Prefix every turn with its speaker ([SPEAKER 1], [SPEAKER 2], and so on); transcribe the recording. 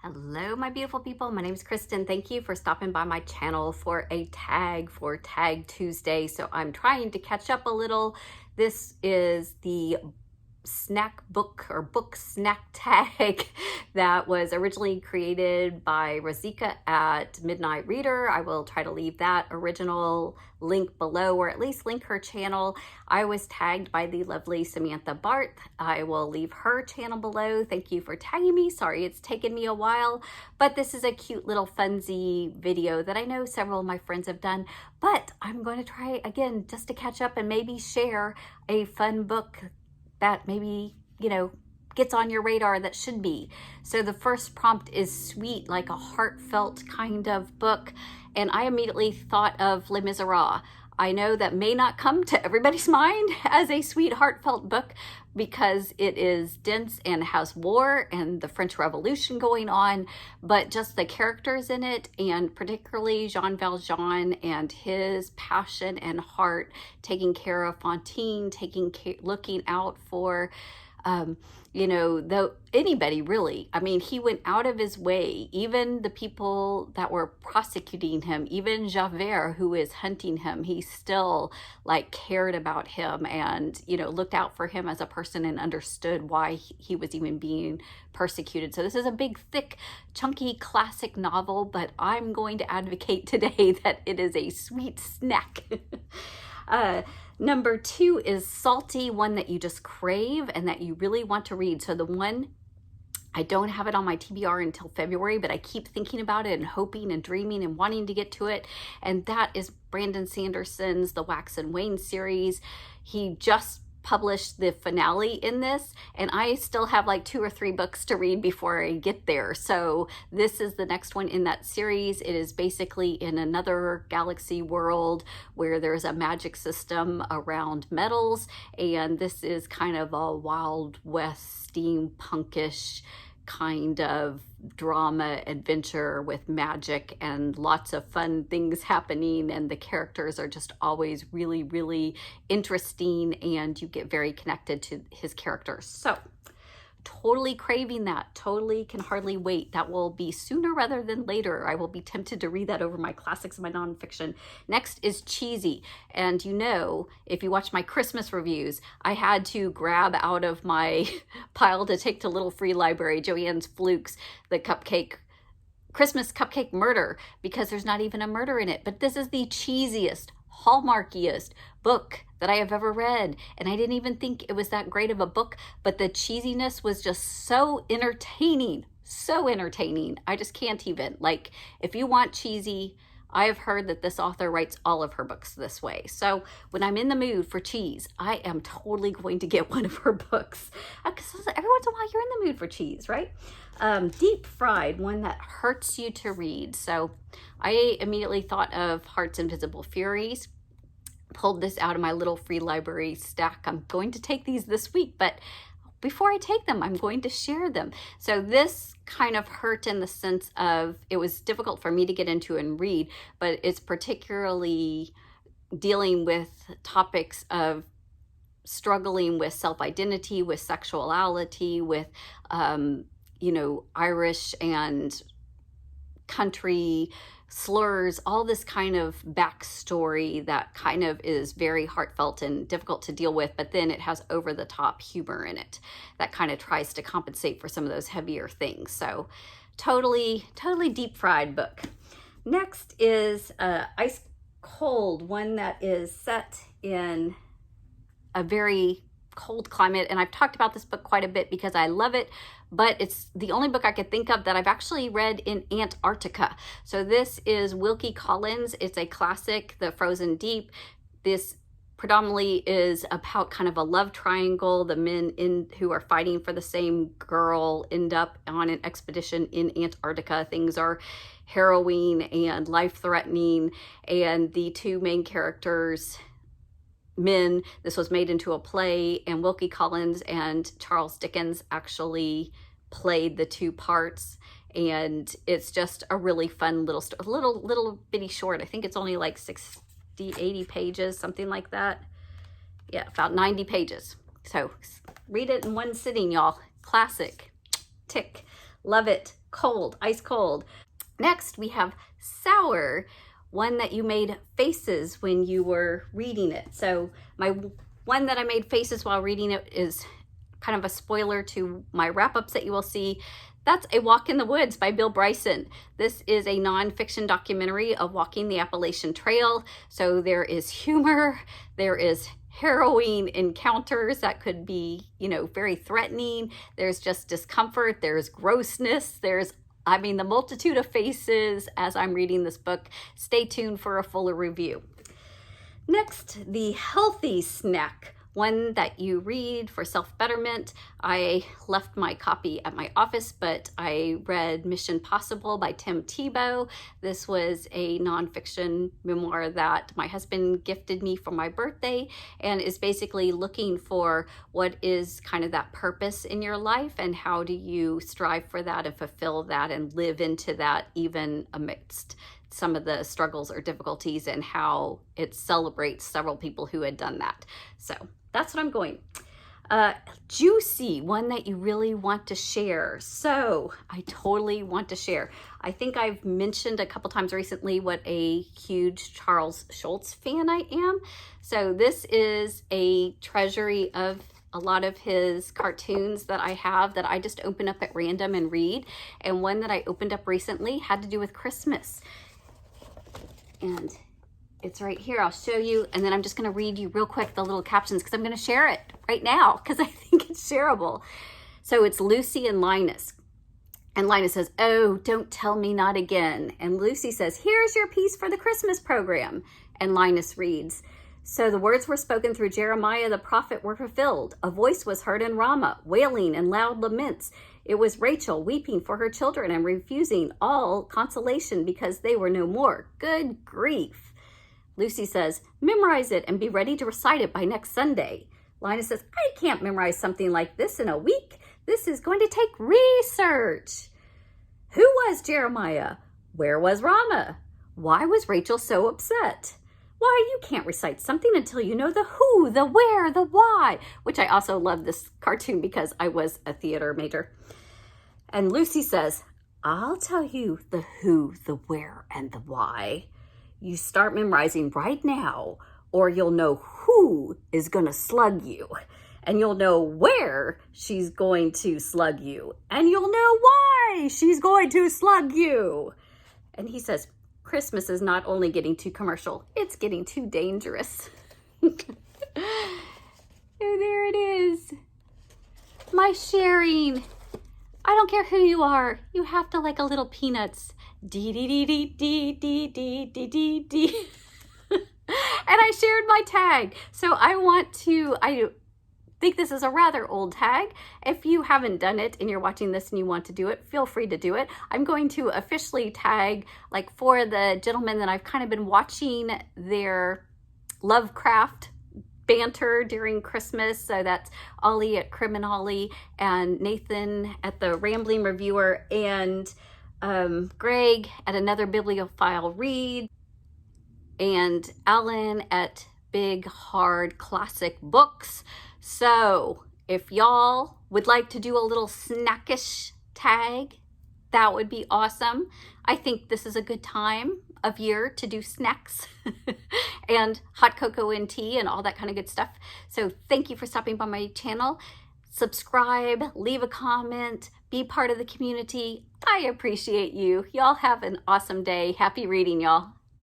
[SPEAKER 1] Hello, my beautiful people. My name is Kristen. Thank you for stopping by my channel for a tag for Tag Tuesday. So I'm trying to catch up a little. This is the snack book or book snack tag that was originally created by Rosika at Midnight Reader. I will try to leave that original link below, or at least link her channel. I was tagged by the lovely Samantha Barth. I will leave her channel below. Thank you for tagging me. Sorry it's taken me a while, but this is a cute little funsy video that I know several of my friends have done, but I'm going to try again just to catch up and maybe share a fun book that maybe, gets on your radar that should be. So the first prompt is sweet, like a heartfelt kind of book. And I immediately thought of Les Miserables. I know that may not come to everybody's mind as a sweet, heartfelt book because it is dense and has war and the French Revolution going on, but just the characters in it, and particularly Jean Valjean and his passion and heart, taking care of Fantine, looking out for anybody really. I mean, he went out of his way, even the people that were prosecuting him, even Javert, who is hunting him, he still cared about him and, looked out for him as a person and understood why he was even being persecuted. So this is a big, thick, chunky, classic novel, but I'm going to advocate today that it is a sweet snack. Number 2 is salty, one that you just crave and that you really want to read. So the one, I don't have it on my TBR until February, but I keep thinking about it and hoping and dreaming and wanting to get to it. And that is Brandon Sanderson's The Wax and Wayne series. He just published the finale in this, and I still have 2 or 3 books to read before I get there. So this is the next one in that series. It is basically in another galaxy world where there's a magic system around metals, and this is kind of a Wild West steampunkish kind of drama adventure with magic and lots of fun things happening, and the characters are just always really, really interesting, and you get very connected to his characters. So totally craving that, totally can hardly wait. That will be sooner rather than later. I will be tempted to read that over my classics and my nonfiction. Next is Cheesy. And if you watch my Christmas reviews, I had to grab out of my pile to take to Little Free Library, Joanne's Flukes, the Christmas Cupcake Murder, because there's not even a murder in it. But this is the cheesiest, hallmarkiest book that I have ever read, and I didn't even think it was that great of a book, but the cheesiness was just so entertaining, so entertaining. I just can't even, if you want cheesy, I have heard that this author writes all of her books this way. So when I'm in the mood for cheese, I am totally going to get one of her books, because every once in a while you're in the mood for cheese, right? Deep Fried, one that hurts you to read. So I immediately thought of Heart's Invisible Furies, pulled this out of my Little Free Library stack. I'm going to take these this week, but before I take them, I'm going to share them. So this kind of hurt in the sense of it was difficult for me to get into and read, but it's particularly dealing with topics of struggling with self-identity, with sexuality, with, Irish and country slurs, all this kind of backstory that kind of is very heartfelt and difficult to deal with, but then it has over-the-top humor in it that kind of tries to compensate for some of those heavier things. So totally deep fried book. Next is Ice Cold, one that is set in a very cold climate, and I've talked about this book quite a bit because I love it, but it's the only book I could think of that I've actually read in Antarctica. So this is Wilkie Collins. It's a classic, The Frozen Deep. This predominantly is about kind of a love triangle. The men who are fighting for the same girl end up on an expedition in Antarctica. Things are harrowing and life-threatening, and the 2 main characters, men, this was made into a play, and Wilkie Collins and Charles Dickens actually played the 2 parts, and it's just a really fun little bitty short. I think it's only 80 pages, something like that. Yeah, about 90 pages. So read it in one sitting, y'all. Classic. Tick. Love it. cold, ice cold. Next, we have sour, one that you made faces when you were reading it. So my one that I made faces while reading it is kind of a spoiler to my wrap-ups that you will see. That's A Walk in the Woods by Bill Bryson. This is a nonfiction documentary of walking the Appalachian Trail. So there is humor, there is harrowing encounters that could be, very threatening. There's just discomfort, there's grossness, there's the multitude of faces as I'm reading this book. Stay tuned for a fuller review. Next, the healthy snack, one that you read for self-betterment. I left my copy at my office, but I read Mission Possible by Tim Tebow. This was a nonfiction memoir that my husband gifted me for my birthday, and is basically looking for what is kind of that purpose in your life and how do you strive for that and fulfill that and live into that even amidst some of the struggles or difficulties, and how it celebrates several people who had done that. So that's what I'm going. Juicy, one that you really want to share. So I totally want to share. I think I've mentioned a couple times recently what a huge Charles Schultz fan I am. So this is a treasury of a lot of his cartoons that I have that I just open up at random and read. And one that I opened up recently had to do with Christmas. And it's right here. I'll show you, and then I'm just going to read you real quick the little captions because I'm going to share it right now because I think it's shareable. So it's Lucy and Linus. And Linus says, "Oh, don't tell me not again." And Lucy says, "Here's your piece for the Christmas program." And Linus reads, "So the words were spoken through Jeremiah the prophet were fulfilled. A voice was heard in Ramah, wailing and loud laments. It was Rachel weeping for her children and refusing all consolation because they were no more. Good grief." Lucy says, "Memorize it and be ready to recite it by next Sunday." Linus says, "I can't memorize something like this in a week. This is going to take research." Who was Jeremiah? Where was Ramah? Why was Rachel so upset? Why, you can't recite something until you know the who, the where, the why, which I also love this cartoon because I was a theater major. And Lucy says, "I'll tell you the who, the where, and the why. You start memorizing right now, or you'll know who is going to slug you, and you'll know where she's going to slug you, and you'll know why she's going to slug you." And he says, Christmas is not only getting too commercial, it's getting too dangerous. Oh, there it is. My sharing. I don't care who you are. You have to like a little Peanuts. Dee dee dee dee dee dee dee dee dee dee. And I shared my tag. So I think this is a rather old tag. If you haven't done it and you're watching this and you want to do it, feel free to do it. I'm going to officially tag, like, for the gentlemen that I've kind of been watching their Lovecraft banter during Christmas. So that's Ollie at Criminally and Nathan at the Rambling Reviewer and Greg at Another Bibliophile Read and Alan at Big Hard Classic Books. So if y'all would like to do a little snackish tag, that would be awesome. I think this is a good time of year to do snacks and hot cocoa and tea and all that kind of good stuff. So thank you for stopping by my channel. Subscribe, leave a comment, be part of the community. I appreciate you. Y'all have an awesome day. Happy reading, y'all.